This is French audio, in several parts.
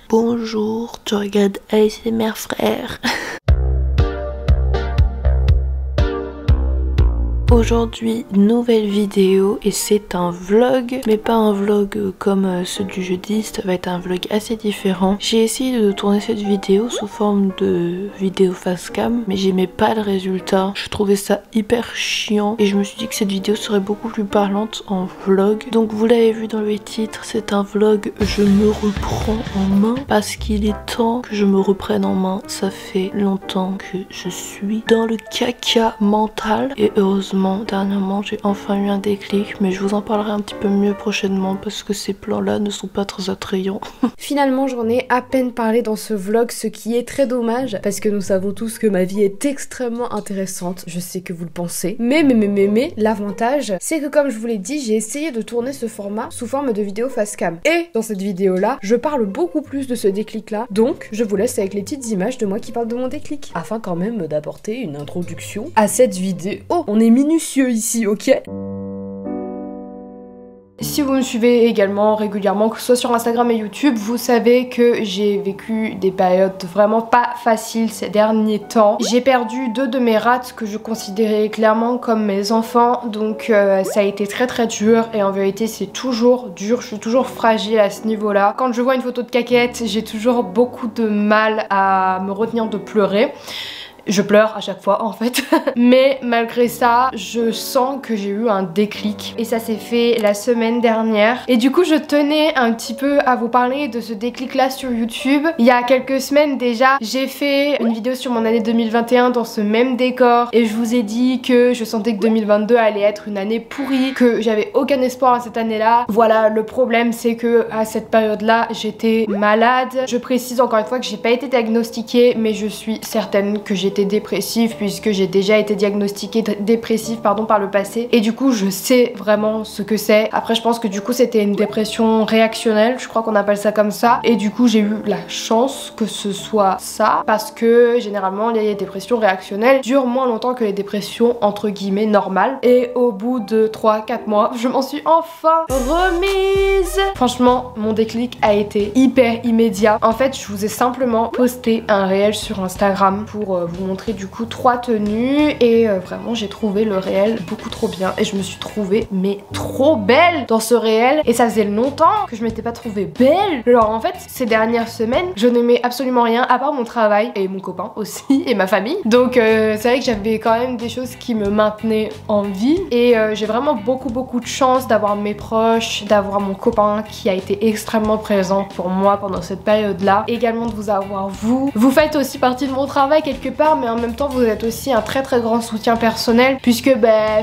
Bonjour, tu regardes ASMR frère. Aujourd'hui, nouvelle vidéo et c'est un vlog, mais pas un vlog comme ceux du jeudi, ça va être un vlog assez différent. J'ai essayé de tourner cette vidéo sous forme de vidéo face cam, mais j'aimais pas le résultat. Je trouvais ça hyper chiant et je me suis dit que cette vidéo serait beaucoup plus parlante en vlog. Donc vous l'avez vu dans le titre, c'est un vlog je me reprends en main parce qu'il est temps que je me reprenne en main. Ça fait longtemps que je suis dans le caca mental et heureusement dernièrement j'ai enfin eu un déclic, mais je vous en parlerai un petit peu mieux prochainement parce que ces plans là ne sont pas très attrayants. Finalement j'en ai à peine parlé dans ce vlog, ce qui est très dommage parce que nous savons tous que ma vie est extrêmement intéressante, je sais que vous le pensez, mais l'avantage c'est que comme je vous l'ai dit, j'ai essayé de tourner ce format sous forme de vidéo face cam et dans cette vidéo là je parle beaucoup plus de ce déclic là, donc je vous laisse avec les petites images de moi qui parle de mon déclic afin quand même d'apporter une introduction à cette vidéo. Oh, on est minutieux ici, ok? Si vous me suivez également régulièrement, que ce soit sur Instagram et YouTube, vous savez que j'ai vécu des périodes vraiment pas faciles ces derniers temps. J'ai perdu 2 de mes rats que je considérais clairement comme mes enfants, donc ça a été très dur et en vérité c'est toujours dur, je suis toujours fragile à ce niveau-là. Quand je vois une photo de Caquette, j'ai toujours beaucoup de mal à me retenir de pleurer. Je pleure à chaque fois en fait. Mais malgré ça, je sens que j'ai eu un déclic. Et ça s'est fait la semaine dernière. Et du coup, je tenais un petit peu à vous parler de ce déclic là sur YouTube. Il y a quelques semaines déjà, j'ai fait une vidéo sur mon année 2021 dans ce même décor. Et je vous ai dit que je sentais que 2022 allait être une année pourrie, que j'avais aucun espoir à cette année là. Voilà, le problème c'est que à cette période là, j'étais malade. Je précise encore une fois que j'ai pas été diagnostiquée, mais je suis certaine que j'étais dépressive puisque j'ai déjà été diagnostiquée dépressive par le passé et du coup je sais vraiment ce que c'est. Après je pense que du coup c'était une dépression réactionnelle, je crois qu'on appelle ça comme ça, et du coup j'ai eu la chance que ce soit ça parce que généralement les dépressions réactionnelles durent moins longtemps que les dépressions entre guillemets normales, et au bout de 3-4 mois je m'en suis enfin remise. Franchement mon déclic a été hyper immédiat. En fait je vous ai simplement posté un réel sur Instagram pour vous montrer du coup 3 tenues et vraiment j'ai trouvé le réel beaucoup trop bien et je me suis trouvée mais trop belle dans ce réel, et ça faisait longtemps que je m'étais pas trouvée belle. Alors en fait ces dernières semaines je n'aimais absolument rien à part mon travail et mon copain aussi et ma famille, donc c'est vrai que j'avais quand même des choses qui me maintenaient en vie et j'ai vraiment beaucoup de chance d'avoir mes proches, d'avoir mon copain qui a été extrêmement présent pour moi pendant cette période là, également de vous avoir vous faites aussi partie de mon travail quelque part, mais en même temps vous êtes aussi un très grand soutien personnel puisque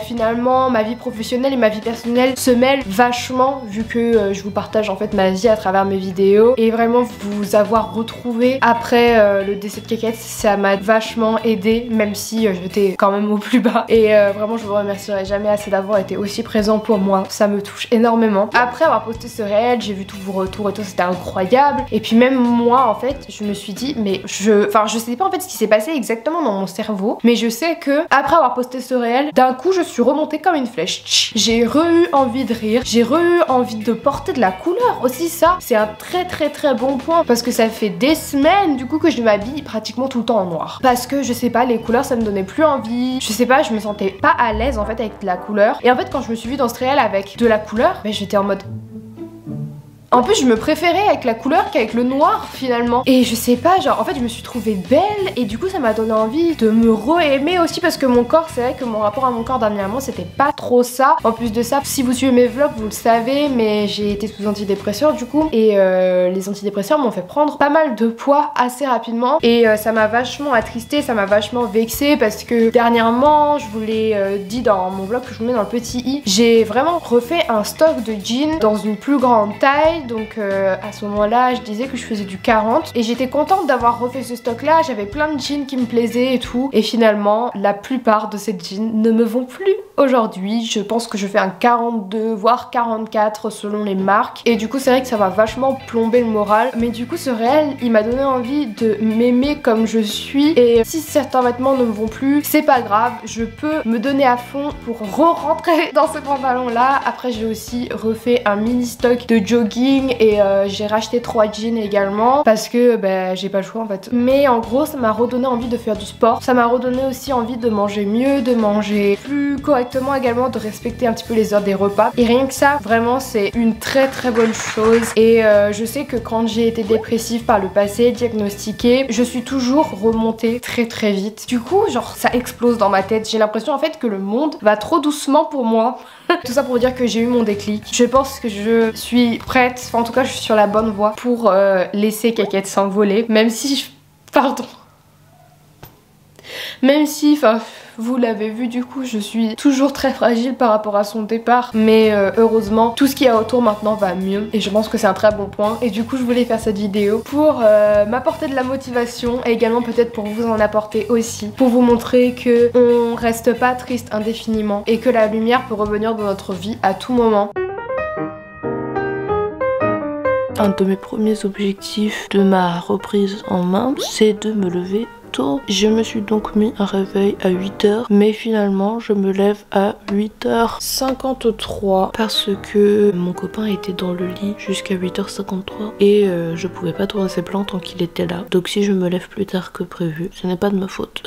finalement ma vie professionnelle et ma vie personnelle se mêlent vachement vu que je vous partage en fait ma vie à travers mes vidéos, et vraiment vous avoir retrouvé après le décès de Caquette, ça m'a vachement aidé même si j'étais quand même au plus bas, et vraiment je vous remercierai jamais assez d'avoir été aussi présent pour moi, ça me touche énormément. Après avoir posté ce réel, j'ai vu tous vos retours et tout, c'était incroyable, et puis même moi en fait je me suis dit mais je sais pas en fait ce qui s'est passé exactement dans mon cerveau, mais je sais que après avoir posté ce réel, d'un coup je suis remontée comme une flèche. J'ai eu envie de rire, j'ai eu envie de porter de la couleur aussi, ça c'est un très bon point parce que ça fait des semaines du coup que je m'habille pratiquement tout le temps en noir parce que je sais pas, les couleurs ça me donnait plus envie, je sais pas, je me sentais pas à l'aise en fait avec de la couleur, et en fait quand je me suis vue dans ce réel avec de la couleur, j'étais en mode en plus je me préférais avec la couleur qu'avec le noir finalement, et je sais pas, genre en fait je me suis trouvée belle et du coup ça m'a donné envie de me re-aimer aussi parce que mon corps, c'est vrai que mon rapport à mon corps dernièrement c'était pas trop ça. En plus de ça, si vous suivez mes vlogs vous le savez, mais j'ai été sous antidépresseurs du coup, et les antidépresseurs m'ont fait prendre pas mal de poids assez rapidement, et ça m'a vachement attristée, ça m'a vachement vexée parce que dernièrement, je vous l'ai dit dans mon vlog que je vous mets dans le petit i, j'ai vraiment refait un stock de jeans dans une plus grande taille. Donc à ce moment là je disais que je faisais du 40 et j'étais contente d'avoir refait ce stock là, j'avais plein de jeans qui me plaisaient et tout, et finalement la plupart de ces jeans ne me vont plus aujourd'hui. Je pense que je fais un 42 voire 44 selon les marques, et du coup c'est vrai que ça m'a vachement plombé le moral, mais du coup ce réel il m'a donné envie de m'aimer comme je suis, et si certains vêtements ne me vont plus c'est pas grave, je peux me donner à fond pour re-rentrer dans ce pantalon là. Après j'ai aussi refait un mini stock de jogging shopping et j'ai racheté 3 jeans également parce que bah, j'ai pas le choix en fait. Mais en gros ça m'a redonné envie de faire du sport, ça m'a redonné aussi envie de manger mieux, de manger plus correctement également, de respecter un petit peu les heures des repas. Et rien que ça, vraiment c'est une très bonne chose. Et je sais que quand j'ai été dépressive par le passé, diagnostiquée, je suis toujours remontée très vite. Du coup genre ça explose dans ma tête, j'ai l'impression en fait que le monde va trop doucement pour moi. Tout ça pour dire que j'ai eu mon déclic. Je pense que je suis prête, enfin en tout cas je suis sur la bonne voie pour laisser Cakette s'envoler. Même si je... Pardon. Même si, enfin, vous l'avez vu du coup, je suis toujours très fragile par rapport à son départ. Mais heureusement, tout ce qu'il y a autour maintenant va mieux. Et je pense que c'est un très bon point. Et du coup, je voulais faire cette vidéo pour m'apporter de la motivation. Et également peut-être pour vous en apporter aussi. Pour vous montrer que on reste pas triste indéfiniment. Et que la lumière peut revenir dans notre vie à tout moment. Un de mes premiers objectifs de ma reprise en main, c'est de me lever tôt. Je me suis donc mis un réveil à 8 h, mais finalement je me lève à 8 h 53 parce que mon copain était dans le lit jusqu'à 8 h 53 et je pouvais pas tourner ses plans tant qu'il était là. Donc si je me lève plus tard que prévu, ce n'est pas de ma faute.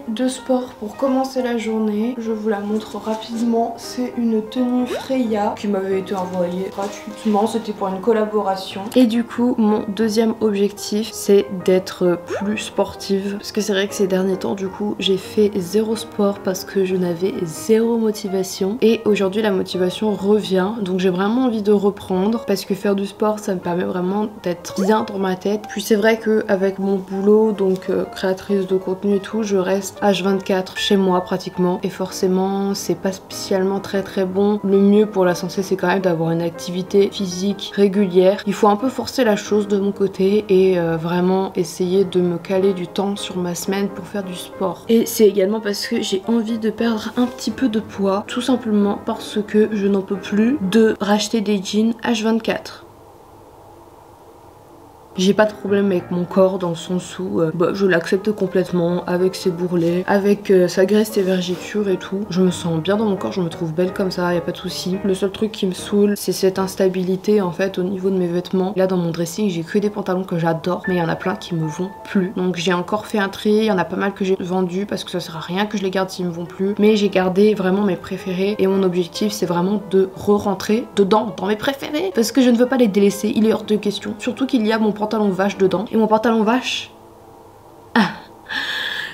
De sport pour commencer la journée, je vous la montre rapidement. C'est une tenue Freya qui m'avait été envoyée gratuitement, c'était pour une collaboration. Et du coup mon deuxième objectif c'est d'être plus sportive parce que c'est vrai que ces derniers temps du coup j'ai fait zéro sport parce que je n'avais zéro motivation et aujourd'hui la motivation revient, donc j'ai vraiment envie de reprendre parce que faire du sport ça me permet vraiment d'être bien dans ma tête. Puis c'est vrai que avec mon boulot donc créatrice de contenu et tout, je reste H24 chez moi pratiquement et forcément c'est pas spécialement très bon. Le mieux pour la santé c'est quand même d'avoir une activité physique régulière. Il faut un peu forcer la chose de mon côté et vraiment essayer de me caler du temps sur ma semaine pour faire du sport. Et c'est également parce que j'ai envie de perdre un petit peu de poids, tout simplement parce que je n'en peux plus de racheter des jeans H24. J'ai pas de problème avec mon corps dans le sens où je l'accepte complètement avec ses bourrelets, avec sa graisse, ses vergetures et tout. Je me sens bien dans mon corps, je me trouve belle comme ça, y a pas de souci. Le seul truc qui me saoule, c'est cette instabilité en fait au niveau de mes vêtements. Là dans mon dressing, j'ai que des pantalons que j'adore, mais il y en a plein qui me vont plus. Donc j'ai encore fait un tri, il y en a pas mal que j'ai vendu parce que ça sert à rien que je les garde s'ils me vont plus. Mais j'ai gardé vraiment mes préférés et mon objectif c'est vraiment de re-rentrer dedans, dans mes préférés. Parce que je ne veux pas les délaisser, il est hors de question. Surtout qu'il y a mon pantalon vache dedans et mon pantalon vache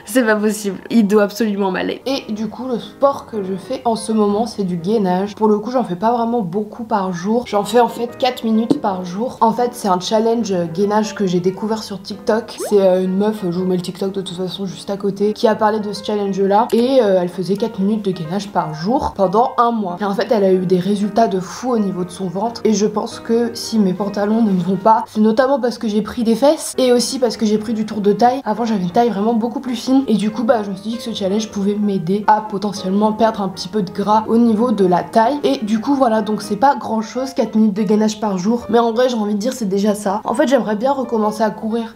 c'est pas possible, il doit absolument m'aller. Et du coup le sport que je fais en ce moment c'est du gainage. Pour le coup j'en fais pas vraiment beaucoup par jour, j'en fais en fait 4 minutes par jour. En fait c'est un challenge gainage que j'ai découvert sur TikTok. C'est une meuf, je vous mets le TikTok de toute façon juste à côté, qui a parlé de ce challenge là et elle faisait 4 minutes de gainage par jour pendant un mois. Et en fait elle a eu des résultats de fou au niveau de son ventre et je pense que si mes pantalons ne me vont pas, c'est notamment parce que j'ai pris des fesses et aussi parce que j'ai pris du tour de taille. Avant j'avais une taille vraiment beaucoup plus fine et du coup je me suis dit que ce challenge pouvait m'aider à potentiellement perdre un petit peu de gras au niveau de la taille. Et du coup voilà, donc c'est pas grand chose 4 minutes de gainage par jour, mais en vrai j'ai envie de dire c'est déjà ça. En fait j'aimerais bien recommencer à courir.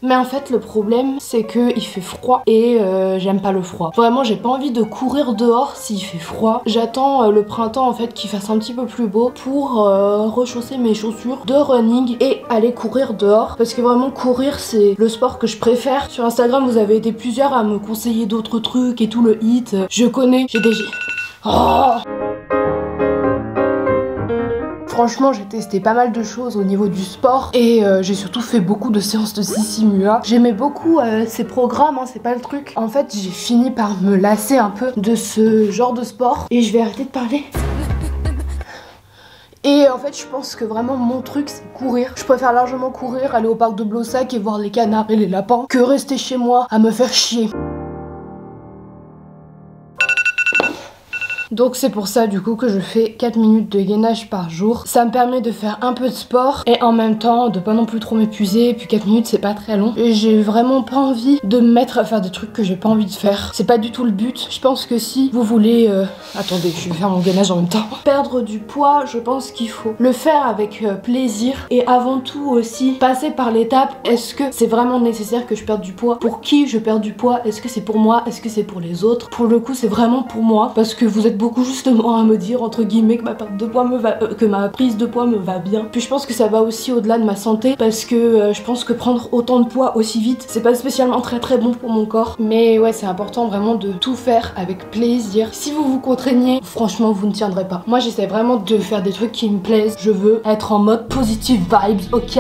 Mais en fait le problème c'est que il fait froid et j'aime pas le froid. Vraiment j'ai pas envie de courir dehors s'il fait froid. J'attends le printemps en fait qu'il fasse un petit peu plus beau pour rechausser mes chaussures de running et aller courir dehors. Parce que vraiment courir c'est le sport que je préfère. Sur Instagram vous avez été plusieurs à me conseiller d'autres trucs et tout, le hit. Je connais, j'ai déjà... Oh, franchement j'ai testé pas mal de choses au niveau du sport et j'ai surtout fait beaucoup de séances de Sissimua. J'aimais beaucoup ces programmes, hein, c'est pas le truc. En fait j'ai fini par me lasser un peu de ce genre de sport et je vais arrêter de parler. Et en fait je pense que vraiment mon truc c'est courir. Je préfère largement courir, aller au parc de Blossac et voir les canards et les lapins que rester chez moi à me faire chier. Donc c'est pour ça du coup que je fais 4 minutes de gainage par jour. Ça me permet de faire un peu de sport et en même temps de pas non plus trop m'épuiser. Et puis 4 minutes c'est pas très long. Et j'ai vraiment pas envie de me mettre à faire des trucs que j'ai pas envie de faire. C'est pas du tout le but. Je pense que si vous voulez... Attendez, je vais faire mon gainage en même temps. Perdre du poids, je pense qu'il faut le faire avec plaisir. Et avant tout aussi, passer par l'étape, est-ce que c'est vraiment nécessaire que je perde du poids? Pour qui je perds du poids? Est-ce que c'est pour moi? Est-ce que c'est pour les autres? Pour le coup, c'est vraiment pour moi. Parce que vous êtes beaucoup justement à me dire, entre guillemets, que ma perte de poids me va... que ma prise de poids me va bien. Puis je pense que ça va aussi au-delà de ma santé. Parce que je pense que prendre autant de poids aussi vite, c'est pas spécialement très bon pour mon corps. Mais ouais, c'est important vraiment de tout faire avec plaisir. Si vous vous contraignez, franchement, vous ne tiendrez pas. Moi, j'essaie vraiment de faire des trucs qui me plaisent. Je veux être en mode positive vibes, ok?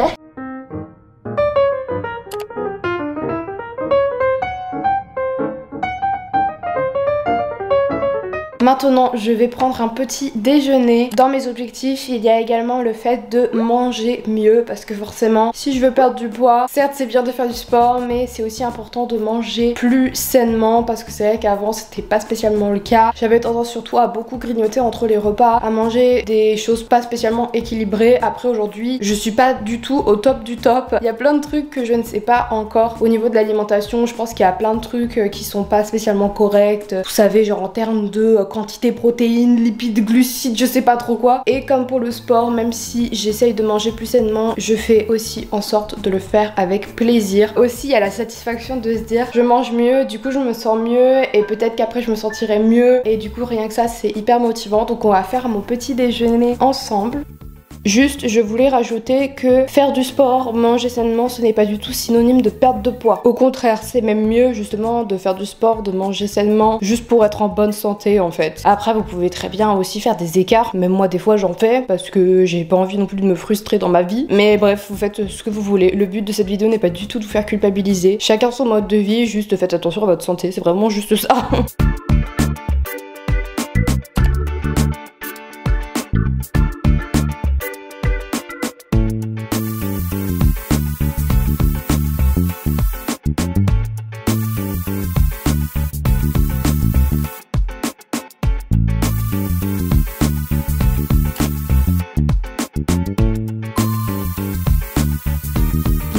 Maintenant, je vais prendre un petit déjeuner. Dans mes objectifs, il y a également le fait de manger mieux parce que forcément, si je veux perdre du poids, certes c'est bien de faire du sport, mais c'est aussi important de manger plus sainement parce que c'est vrai qu'avant c'était pas spécialement le cas. J'avais tendance surtout à beaucoup grignoter entre les repas, à manger des choses pas spécialement équilibrées. Après aujourd'hui, je suis pas du tout au top du top. Il y a plein de trucs que je ne sais pas encore au niveau de l'alimentation. Je pense qu'il y a plein de trucs qui sont pas spécialement corrects. Vous savez, genre en termes de quantité protéines, lipides, glucides, je sais pas trop quoi. Et comme pour le sport, même si j'essaye de manger plus sainement, je fais aussi en sorte de le faire avec plaisir. Aussi, il y a la satisfaction de se dire je mange mieux, du coup je me sens mieux et peut-être qu'après je me sentirai mieux. Et du coup rien que ça, c'est hyper motivant. Donc on va faire mon petit déjeuner ensemble. Juste, je voulais rajouter que faire du sport, manger sainement, ce n'est pas du tout synonyme de perte de poids. Au contraire, c'est même mieux justement de faire du sport, de manger sainement, juste pour être en bonne santé en fait. Après, vous pouvez très bien aussi faire des écarts. Même moi, des fois, j'en fais parce que j'ai pas envie non plus de me frustrer dans ma vie. Mais bref, vous faites ce que vous voulez. Le but de cette vidéo n'est pas du tout de vous faire culpabiliser. Chacun son mode de vie, juste faites attention à votre santé. C'est vraiment juste ça.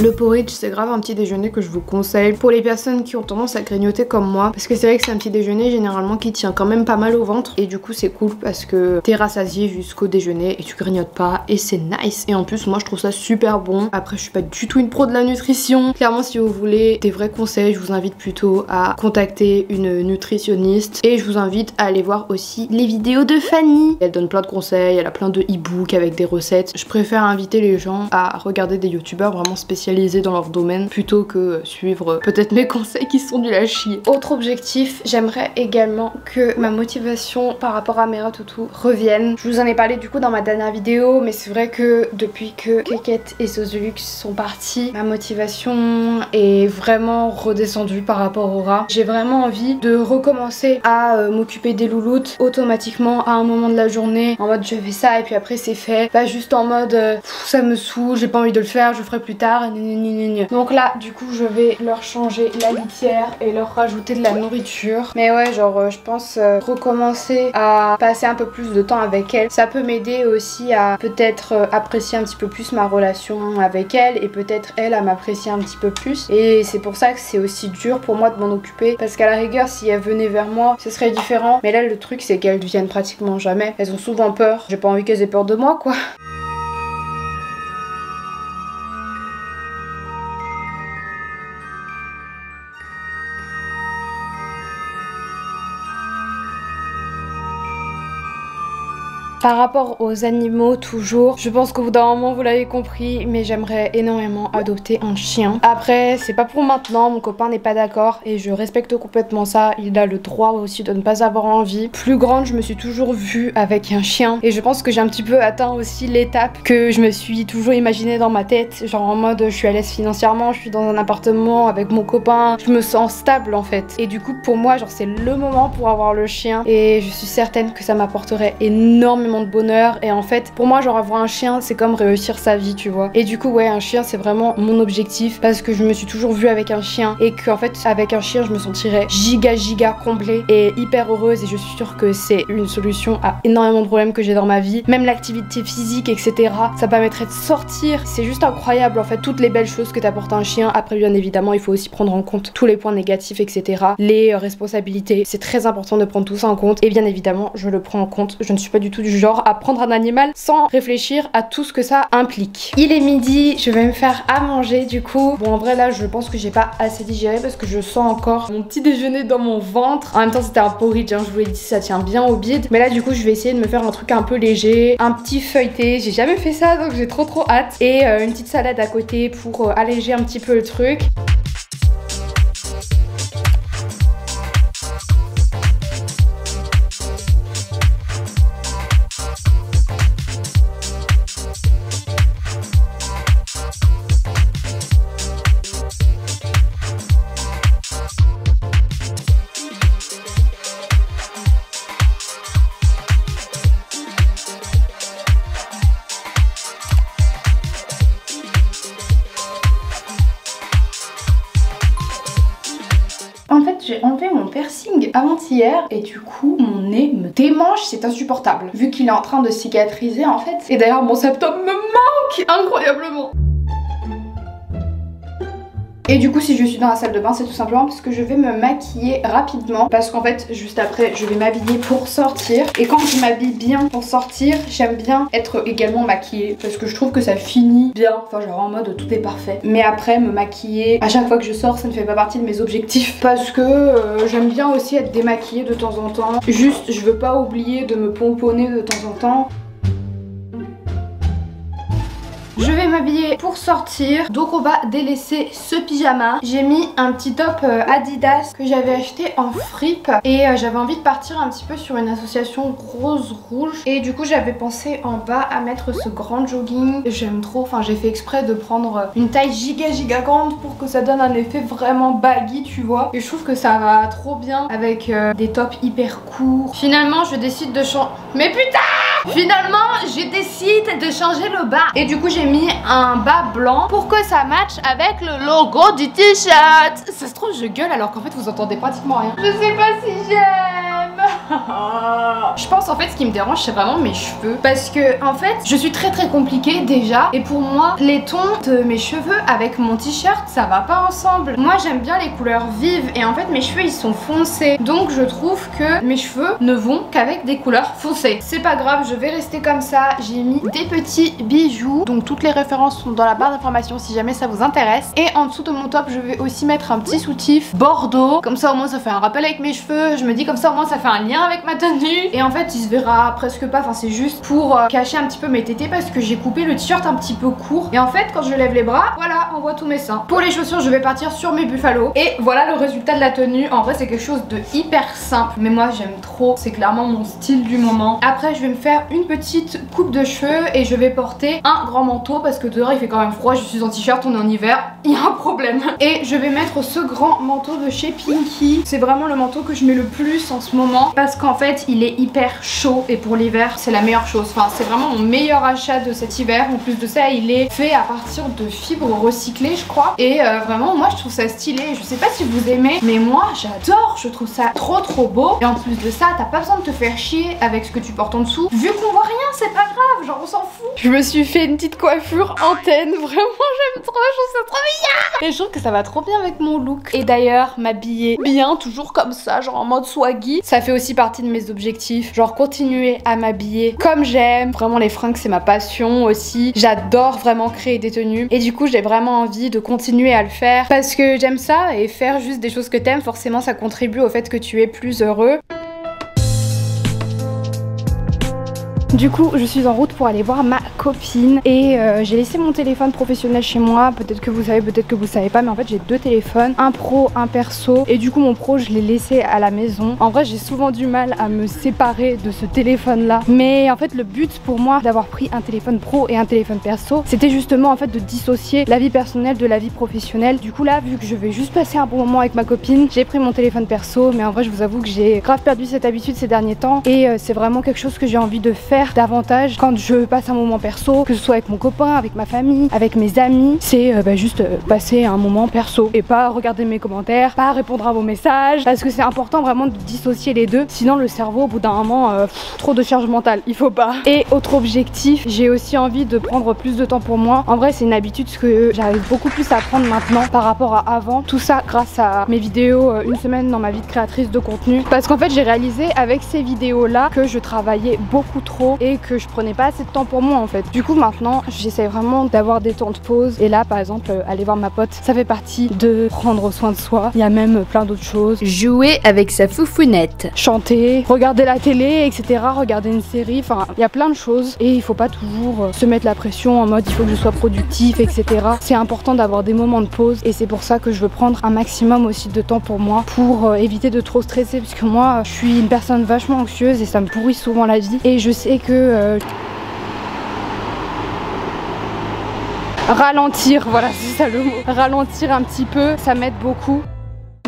Le porridge, c'est grave un petit déjeuner que je vous conseille pour les personnes qui ont tendance à grignoter comme moi, parce que c'est vrai que c'est un petit déjeuner généralement qui tient quand même pas mal au ventre et du coup c'est cool parce que t'es rassasié jusqu'au déjeuner et tu grignotes pas et c'est nice. Et en plus moi je trouve ça super bon. Après je suis pas du tout une pro de la nutrition. Clairement si vous voulez des vrais conseils, je vous invite plutôt à contacter une nutritionniste et je vous invite à aller voir aussi les vidéos de Fanny. Elle donne plein de conseils, elle a plein de e-books avec des recettes. Je préfère inviter les gens à regarder des youtubeurs vraiment spécialisés dans leur domaine plutôt que suivre peut-être mes conseils qui sont du à chier. Autre objectif, j'aimerais également que ma motivation par rapport à Mera Toutou revienne. Je vous en ai parlé du coup dans ma dernière vidéo, mais c'est vrai que depuis que Keket et Sozulux sont partis, ma motivation est vraiment redescendue par rapport au rat. J'ai vraiment envie de recommencer à m'occuper des louloutes automatiquement à un moment de la journée, en mode je fais ça et puis après c'est fait, pas juste en mode ça me saoule, j'ai pas envie de le faire, je le ferai plus tard. Donc là du coup je vais leur changer la litière et leur rajouter de la nourriture. Mais ouais genre je pense recommencer à passer un peu plus de temps avec elle. Ça peut m'aider aussi à peut-être apprécier un petit peu plus ma relation avec elle et peut-être elle à m'apprécier un petit peu plus. Et c'est pour ça que c'est aussi dur pour moi de m'en occuper parce qu'à la rigueur si elle venait vers moi ce serait différent. Mais là le truc c'est qu'elles viennent pratiquement jamais. Elles ont souvent peur. J'ai pas envie qu'elles aient peur de moi quoi. Par rapport aux animaux toujours, je pense qu'au bout d'un moment vous l'avez compris, mais j'aimerais énormément adopter un chien. Après c'est pas pour maintenant, mon copain n'est pas d'accord et je respecte complètement ça, il a le droit aussi de ne pas avoir envie. Plus grande je me suis toujours vue avec un chien et je pense que j'ai un petit peu atteint aussi l'étape que je me suis toujours imaginée dans ma tête, genre en mode je suis à l'aise financièrement, je suis dans un appartement avec mon copain, je me sens stable en fait. Et du coup pour moi genre c'est le moment pour avoir le chien et je suis certaine que ça m'apporterait énormément énormément de bonheur. Et en fait, pour moi, genre avoir un chien, c'est comme réussir sa vie, tu vois. Et du coup, ouais, un chien, c'est vraiment mon objectif parce que je me suis toujours vue avec un chien et qu'en fait, avec un chien, je me sentirais giga comblée et hyper heureuse. Et je suis sûre que c'est une solution à énormément de problèmes que j'ai dans ma vie. Même l'activité physique, etc. Ça permettrait de sortir. C'est juste incroyable, en fait, toutes les belles choses que t'apporte un chien. Après, bien évidemment, il faut aussi prendre en compte tous les points négatifs, etc. Les responsabilités. C'est très important de prendre tout ça en compte. Et bien évidemment, je le prends en compte. Je ne suis pas du tout du genre à prendre un animal sans réfléchir à tout ce que ça implique. Il est midi, je vais me faire à manger du coup. Bon, en vrai, là, je pense que j'ai pas assez digéré parce que je sens encore mon petit déjeuner dans mon ventre. En même temps, c'était un porridge, hein, je vous l'ai dit, ça tient bien au bide. Mais là, du coup, je vais essayer de me faire un truc un peu léger, un petit feuilleté. J'ai jamais fait ça, donc j'ai trop hâte. Et une petite salade à côté pour alléger un petit peu le truc. En fait, j'ai enlevé mon piercing avant-hier et du coup, mon nez me démange, c'est insupportable. Vu qu'il est en train de cicatriser en fait. Et d'ailleurs, mon septum me manque incroyablement. Et du coup, si je suis dans la salle de bain, c'est tout simplement parce que je vais me maquiller rapidement. Parce qu'en fait, juste après, je vais m'habiller pour sortir. Et quand je m'habille bien pour sortir, j'aime bien être également maquillée. Parce que je trouve que ça finit bien. Enfin, genre en mode tout est parfait. Mais après, me maquiller à chaque fois que je sors, ça ne fait pas partie de mes objectifs. Parce que j'aime bien aussi être démaquillée de temps en temps. Juste, je veux pas oublier de me pomponner de temps en temps. Je vais m'habiller pour sortir, donc on va délaisser ce pyjama. J'ai mis un petit top Adidas que j'avais acheté en fripe et j'avais envie de partir un petit peu sur une association rose-rouge. Et du coup j'avais pensé en bas à mettre ce grand jogging. J'aime trop, enfin j'ai fait exprès de prendre une taille giga grande pour que ça donne un effet vraiment baggy, tu vois. Et je trouve que ça va trop bien avec des tops hyper courts. Finalement je décide de changer... Mais putain! Finalement, je décide de changer le bas. Et du coup, j'ai mis un bas blanc pour que ça matche avec le logo du t-shirt. Ça se trouve, je gueule alors qu'en fait, vous entendez pratiquement rien. Je sais pas si j'aime. Je pense en fait, ce qui me dérange, c'est vraiment mes cheveux. Parce que, en fait, je suis très compliquée déjà. Et pour moi, les tons de mes cheveux avec mon t-shirt, ça va pas ensemble. Moi, j'aime bien les couleurs vives. Et en fait, mes cheveux, ils sont foncés. Donc, je trouve que mes cheveux ne vont qu'avec des couleurs foncées. C'est pas grave, je vais rester comme ça. J'ai mis des petits bijoux. Donc toutes les références sont dans la barre d'informations si jamais ça vous intéresse. Et en dessous de mon top, je vais aussi mettre un petit soutif bordeaux. Comme ça au moins ça fait un rappel avec mes cheveux. Je me dis comme ça au moins ça fait un lien avec ma tenue. Et en fait il se verra presque pas. Enfin c'est juste pour cacher un petit peu mes tétés parce que j'ai coupé le t-shirt un petit peu court. Et en fait quand je lève les bras, voilà, on voit tous mes seins. Pour les chaussures, je vais partir sur mes Buffalo. Et voilà le résultat de la tenue. En vrai c'est quelque chose de hyper simple. Mais moi j'aime trop. C'est clairement mon style du moment. Après je vais me faire une petite coupe de cheveux et je vais porter un grand manteau parce que dehors il fait quand même froid, je suis en t-shirt, on est en hiver, il y a un problème. Et je vais mettre ce grand manteau de chez Pinky. C'est vraiment le manteau que je mets le plus en ce moment parce qu'en fait il est hyper chaud et pour l'hiver c'est la meilleure chose. Enfin c'est vraiment mon meilleur achat de cet hiver. En plus de ça il est fait à partir de fibres recyclées je crois. Et vraiment moi je trouve ça stylé. Je sais pas si vous aimez mais moi j'adore, je trouve ça trop beau. Et en plus de ça t'as pas besoin de te faire chier avec ce que tu portes en dessous. Vu qu'on voit rien c'est pas grave, genre on s'en fout. Je me suis fait une petite coiffure antenne, vraiment j'aime trop, je trouve ça trop bien. Et je trouve que ça va trop bien avec mon look. Et d'ailleurs m'habiller bien, toujours comme ça, genre en mode swaggy, ça fait aussi partie de mes objectifs. Genre continuer à m'habiller comme j'aime. Vraiment les fringues c'est ma passion aussi. J'adore vraiment créer des tenues. Et du coup j'ai vraiment envie de continuer à le faire parce que j'aime ça et faire juste des choses que t'aimes, forcément ça contribue au fait que tu es plus heureux. Du coup je suis en route pour aller voir ma copine et j'ai laissé mon téléphone professionnel chez moi. Peut-être que vous savez, peut-être que vous savez pas, mais en fait j'ai deux téléphones, un pro, un perso. Et du coup mon pro je l'ai laissé à la maison. En vrai j'ai souvent du mal à me séparer de ce téléphone là. Mais en fait le but pour moi d'avoir pris un téléphone pro et un téléphone perso, c'était justement en fait de dissocier la vie personnelle de la vie professionnelle. Du coup là vu que je vais juste passer un bon moment avec ma copine, j'ai pris mon téléphone perso. Mais en vrai je vous avoue que j'ai grave perdu cette habitude ces derniers temps. Et c'est vraiment quelque chose que j'ai envie de faire faire davantage quand je passe un moment perso, que ce soit avec mon copain, avec ma famille, avec mes amis. C'est juste passer un moment perso et pas regarder mes commentaires, pas répondre à vos messages, parce que c'est important vraiment de dissocier les deux, sinon le cerveau au bout d'un moment trop de charge mentale, il faut pas. Et autre objectif, j'ai aussi envie de prendre plus de temps pour moi. En vrai c'est une habitude que j'arrive beaucoup plus à prendre maintenant par rapport à avant. Tout ça grâce à mes vidéos une semaine dans ma vie de créatrice de contenu, parce qu'en fait j'ai réalisé avec ces vidéos là que je travaillais beaucoup trop et que je prenais pas assez de temps pour moi en fait. Du coup maintenant j'essaie vraiment d'avoir des temps de pause, et là par exemple aller voir ma pote, ça fait partie de prendre soin de soi. Il y a même plein d'autres choses. Jouer avec sa foufounette, chanter, regarder la télé, etc. Regarder une série, enfin il y a plein de choses et il faut pas toujours se mettre la pression en mode il faut que je sois productif, etc. C'est important d'avoir des moments de pause, et c'est pour ça que je veux prendre un maximum aussi de temps pour moi, pour éviter de trop stresser, parce que moi je suis une personne vachement anxieuse et ça me pourrit souvent la vie, et je sais que ralentir, voilà c'est ça le mot, ralentir un petit peu, ça m'aide beaucoup.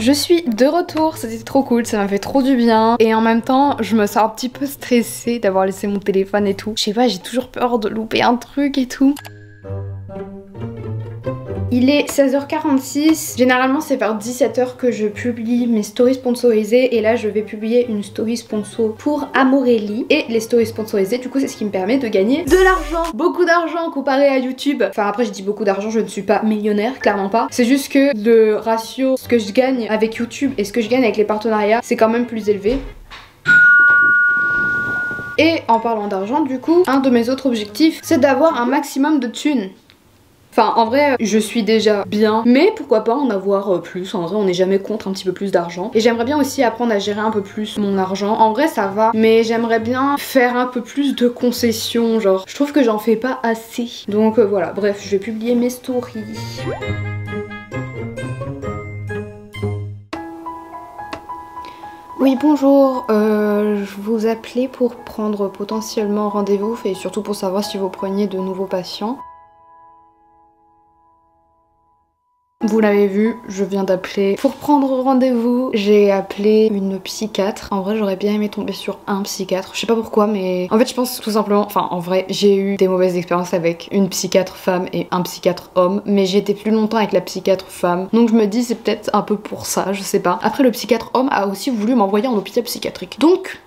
Je suis de retour, c'était trop cool, ça m'a fait trop du bien, et en même temps je me sens un petit peu stressée d'avoir laissé mon téléphone et tout. Je sais pas, j'ai toujours peur de louper un truc et tout. Il est 16h46, généralement c'est vers 17h que je publie mes stories sponsorisées, et là je vais publier une story sponsor pour Amorelli, et les stories sponsorisées du coup c'est ce qui me permet de gagner de l'argent, beaucoup d'argent comparé à YouTube. Enfin après je dis beaucoup d'argent, je ne suis pas millionnaire, clairement pas, c'est juste que le ratio, ce que je gagne avec YouTube et ce que je gagne avec les partenariats, c'est quand même plus élevé. Et en parlant d'argent du coup, un de mes autres objectifs c'est d'avoir un maximum de thunes. Enfin en vrai je suis déjà bien, mais pourquoi pas en avoir plus. En vrai on n'est jamais contre un petit peu plus d'argent, et j'aimerais bien aussi apprendre à gérer un peu plus mon argent. En vrai ça va, mais j'aimerais bien faire un peu plus de concessions, genre je trouve que j'en fais pas assez. Donc voilà, bref, je vais publier mes stories. Oui bonjour, je vous appelais pour prendre potentiellement rendez-vous, et surtout pour savoir si vous preniez de nouveaux patients. Vous l'avez vu, je viens d'appeler pour prendre rendez-vous. J'ai appelé une psychiatre. En vrai j'aurais bien aimé tomber sur un psychiatre, je sais pas pourquoi, mais en fait je pense tout simplement, enfin en vrai j'ai eu des mauvaises expériences avec une psychiatre femme et un psychiatre homme, mais j'ai été plus longtemps avec la psychiatre femme, donc je me dis c'est peut-être un peu pour ça, je sais pas. Après le psychiatre homme a aussi voulu m'envoyer en hôpital psychiatrique, donc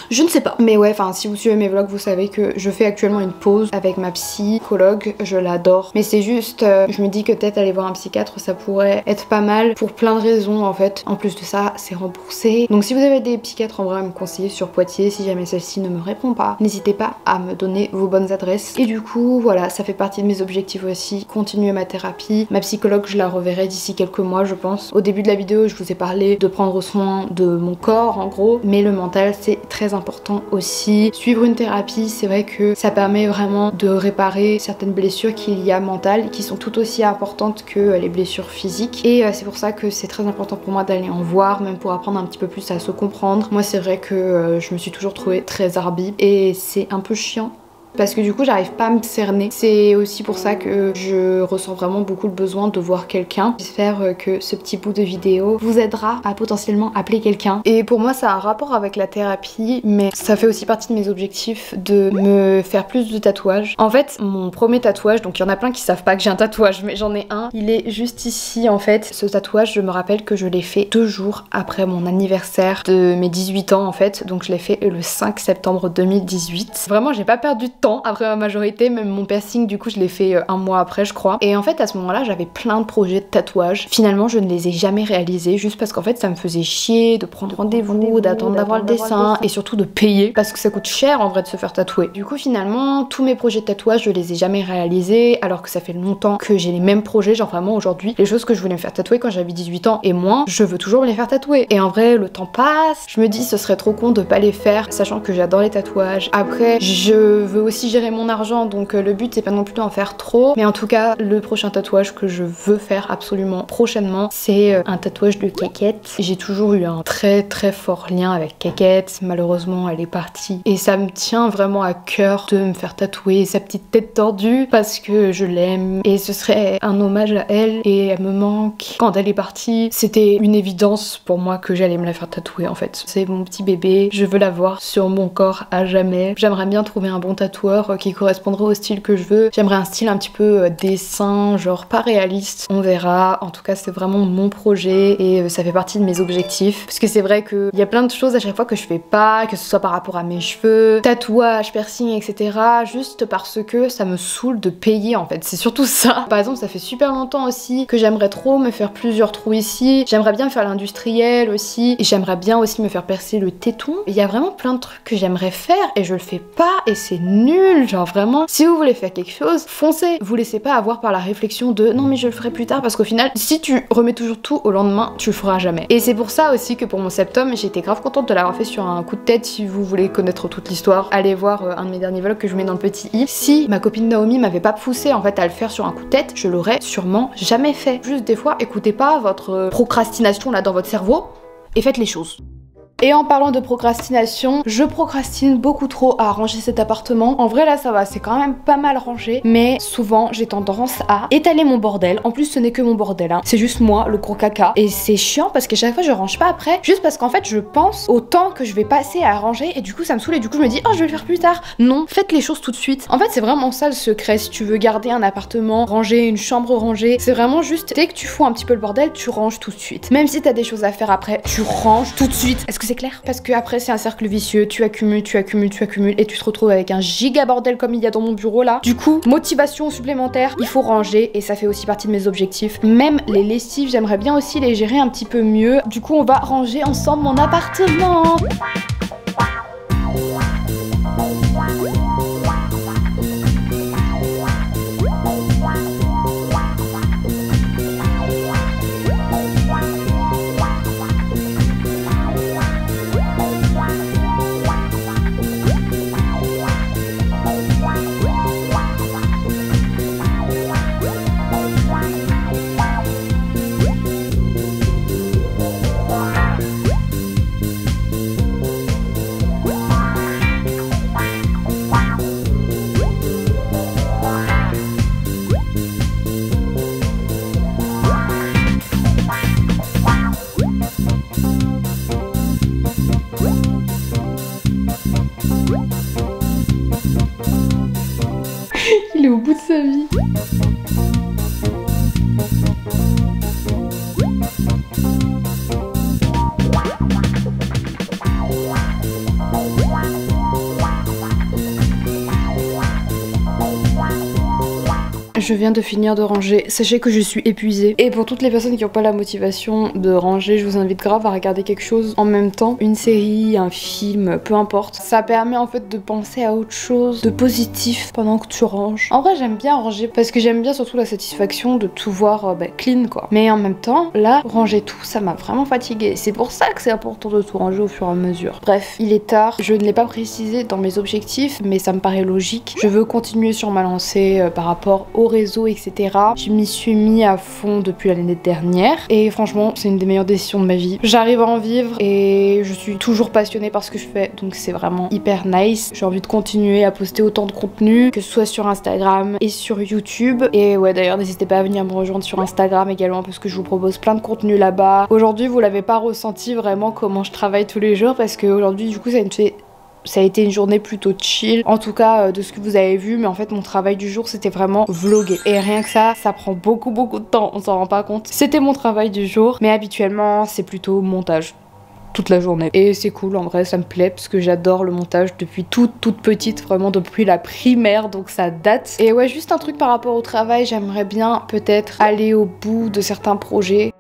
je ne sais pas. Mais ouais, enfin si vous suivez mes vlogs vous savez que je fais actuellement une pause avec ma psychologue, je l'adore, mais c'est juste je me dis que peut-être aller voir un psychiatre ça pourrait être pas mal pour plein de raisons en fait. En plus de ça c'est remboursé, donc si vous avez des psychiatres en vrai à me conseiller sur Poitiers, si jamais celle-ci ne me répond pas, n'hésitez pas à me donner vos bonnes adresses. Et du coup voilà, ça fait partie de mes objectifs aussi, continuer ma thérapie. Ma psychologue je la reverrai d'ici quelques mois je pense. Au début de la vidéo je vous ai parlé de prendre soin de mon corps en gros, mais le mental c'est très important aussi. Suivre une thérapie c'est vrai que ça permet vraiment de réparer certaines blessures qu'il y a mentales, qui sont tout aussi importantes que les blessures physiques, et c'est pour ça que c'est très important pour moi d'aller en voir, même pour apprendre un petit peu plus à se comprendre. Moi c'est vrai que je me suis toujours trouvée très arbitre et c'est un peu chiant parce que du coup j'arrive pas à me cerner. C'est aussi pour ça que je ressens vraiment beaucoup le besoin de voir quelqu'un. J'espère que ce petit bout de vidéo vous aidera à potentiellement appeler quelqu'un. Et pour moi ça a un rapport avec la thérapie, mais ça fait aussi partie de mes objectifs de me faire plus de tatouages. En fait mon premier tatouage, donc il y en a plein qui savent pas que j'ai un tatouage, mais j'en ai un, il est juste ici en fait. Ce tatouage je me rappelle que je l'ai fait 2 jours après mon anniversaire de mes 18 ans en fait, donc je l'ai fait le 5 septembre 2018. Vraiment j'ai pas perdu de temps après ma majorité, même mon piercing du coup je l'ai fait 1 mois après je crois. Et en fait à ce moment là j'avais plein de projets de tatouage, finalement je ne les ai jamais réalisés, juste parce qu'en fait ça me faisait chier de prendre rendez-vous, d'attendre d'avoir le dessin, et surtout de payer parce que ça coûte cher en vrai de se faire tatouer. Du coup finalement tous mes projets de tatouage je les ai jamais réalisés, alors que ça fait longtemps que j'ai les mêmes projets, genre vraiment aujourd'hui les choses que je voulais me faire tatouer quand j'avais 18 ans et moins, je veux toujours me les faire tatouer. Et en vrai le temps passe, je me dis ce serait trop con de pas les faire, sachant que j'adore les tatouages. Après je veux aussi gérer mon argent, donc le but c'est pas non plus d'en faire trop. Mais en tout cas, le prochain tatouage que je veux faire absolument prochainement, c'est un tatouage de Kékette. J'ai toujours eu un très fort lien avec Kékette. Malheureusement, elle est partie. Et ça me tient vraiment à cœur de me faire tatouer sa petite tête tordue parce que je l'aime. Et ce serait un hommage à elle et elle me manque. Quand elle est partie, c'était une évidence pour moi que j'allais me la faire tatouer en fait. C'est mon petit bébé, je veux l'avoir sur mon corps à jamais. J'aimerais bien trouver un bon tatoueur qui correspondrait au style que je veux. J'aimerais un style un petit peu dessin, genre pas réaliste. On verra. En tout cas, c'est vraiment mon projet et ça fait partie de mes objectifs. Parce que c'est vrai qu'il y a plein de choses à chaque fois que je fais pas, que ce soit par rapport à mes cheveux, tatouage, piercing, etc. Juste parce que ça me saoule de payer en fait. C'est surtout ça. Par exemple, ça fait super longtemps aussi que j'aimerais trop me faire plusieurs trous ici. J'aimerais bien faire l'industriel aussi. Et j'aimerais bien aussi me faire percer le téton. Il y a vraiment plein de trucs que j'aimerais faire et je le fais pas et c'est nul. Genre vraiment, si vous voulez faire quelque chose, foncez. Vous laissez pas avoir par la réflexion de non mais je le ferai plus tard parce qu'au final, si tu remets toujours tout au lendemain, tu le feras jamais. Et c'est pour ça aussi que pour mon septum, j'étais grave contente de l'avoir fait sur un coup de tête. Si vous voulez connaître toute l'histoire, allez voir un de mes derniers vlogs que je mets dans le petit i. Si ma copine Naomi m'avait pas poussé en fait à le faire sur un coup de tête, je l'aurais sûrement jamais fait. Juste des fois, écoutez pas votre procrastination là dans votre cerveau et faites les choses. Et en parlant de procrastination, je procrastine beaucoup trop à ranger cet appartement. En vrai là ça va, c'est quand même pas mal rangé, mais souvent j'ai tendance à étaler mon bordel. En plus ce n'est que mon bordel, hein. C'est juste moi, le gros caca. Et c'est chiant parce qu'à chaque fois je range pas après, juste parce qu'en fait je pense au temps que je vais passer à ranger et du coup ça me saoule et du coup je me dis oh je vais le faire plus tard. Non, faites les choses tout de suite. En fait c'est vraiment ça le secret si tu veux garder un appartement rangé, une chambre rangée. C'est vraiment juste dès que tu fous un petit peu le bordel, tu ranges tout de suite. Même si t'as des choses à faire après, tu ranges tout de suite. Est-ce que c'est clair? Parce que après c'est un cercle vicieux, tu accumules et tu te retrouves avec un giga bordel comme il y a dans mon bureau là. Du coup, motivation supplémentaire, il faut ranger et ça fait aussi partie de mes objectifs. Même les lessives, j'aimerais bien aussi les gérer un petit peu mieux. Du coup, on va ranger ensemble mon appartement. Il est au bout de sa vie. Je viens de finir de ranger, sachez que je suis épuisée. Et pour toutes les personnes qui n'ont pas la motivation de ranger, je vous invite grave à regarder quelque chose en même temps. Une série, un film, peu importe. Ça permet en fait de penser à autre chose, de positif pendant que tu ranges. En vrai j'aime bien ranger parce que j'aime bien surtout la satisfaction de tout voir clean quoi. Mais en même temps, là, ranger tout, ça m'a vraiment fatiguée. C'est pour ça que c'est important de tout ranger au fur et à mesure. Bref, il est tard, je ne l'ai pas précisé dans mes objectifs, mais ça me paraît logique. Je veux continuer sur ma lancée par rapport au réseau, etc. Je m'y suis mis à fond depuis l'année dernière et franchement c'est une des meilleures décisions de ma vie. J'arrive à en vivre et je suis toujours passionnée par ce que je fais, donc c'est vraiment hyper nice. J'ai envie de continuer à poster autant de contenu, que ce soit sur Instagram et sur YouTube. Et ouais d'ailleurs n'hésitez pas à venir me rejoindre sur Instagram également parce que je vous propose plein de contenu là-bas. Aujourd'hui vous l'avez pas ressenti vraiment comment je travaille tous les jours parce qu'aujourd'hui du coup ça a été une journée plutôt chill, en tout cas de ce que vous avez vu, mais en fait mon travail du jour c'était vraiment vlogger. Et rien que ça prend beaucoup de temps, on s'en rend pas compte. C'était mon travail du jour, mais habituellement c'est plutôt montage toute la journée. Et c'est cool en vrai, ça me plaît parce que j'adore le montage depuis toute petite, vraiment depuis la primaire, donc ça date. Et ouais, juste un truc par rapport au travail, j'aimerais bien peut-être aller au bout de certains projets.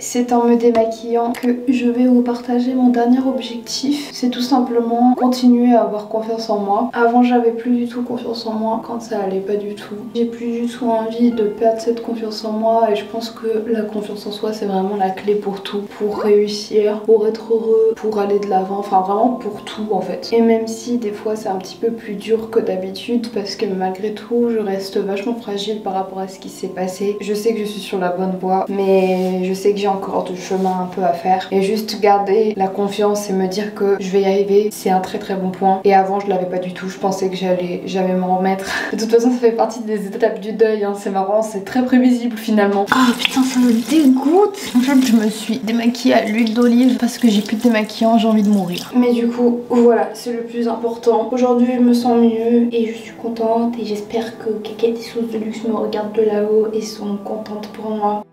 c'est en me démaquillant que je vais vous partager mon dernier objectif. C'est tout simplement continuer à avoir confiance en moi. Avant j'avais plus du tout confiance en moi quand ça allait pas du tout. J'ai plus du tout envie de perdre cette confiance en moi et je pense que la confiance en soi c'est vraiment la clé pour tout. Pour réussir, pour être heureux, pour aller de l'avant, enfin vraiment pour tout en fait. Et même si des fois c'est un petit peu plus dur que d'habitude parce que malgré tout je reste vachement fragile par rapport à ce qui s'est passé. Je sais que je suis sur la bonne voie mais je sais que j'ai encore du chemin un peu à faire. Et juste garder la confiance et me dire que je vais y arriver, c'est un très très bon point. Et avant je l'avais pas du tout, je pensais que j'allais jamais m'en remettre. De toute façon ça fait partie des étapes du deuil, hein. C'est marrant, c'est très prévisible finalement. Oh putain ça me dégoûte. En fait je me suis démaquillée à l'huile d'olive parce que j'ai plus de démaquillant, j'ai envie de mourir. Mais du coup voilà, c'est le plus important. Aujourd'hui je me sens mieux et je suis contente et j'espère que Kaka des Sauces de Luxe me regarde de là-haut et sont contentes pour moi.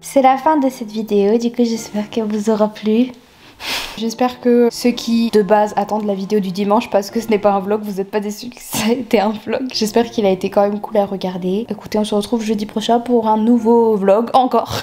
C'est la fin de cette vidéo, du coup j'espère qu'elle vous aura plu. J'espère que ceux qui de base attendent la vidéo du dimanche parce que ce n'est pas un vlog, vous n'êtes pas déçus que ça ait été un vlog. J'espère qu'il a été quand même cool à regarder. Écoutez, on se retrouve jeudi prochain pour un nouveau vlog, encore.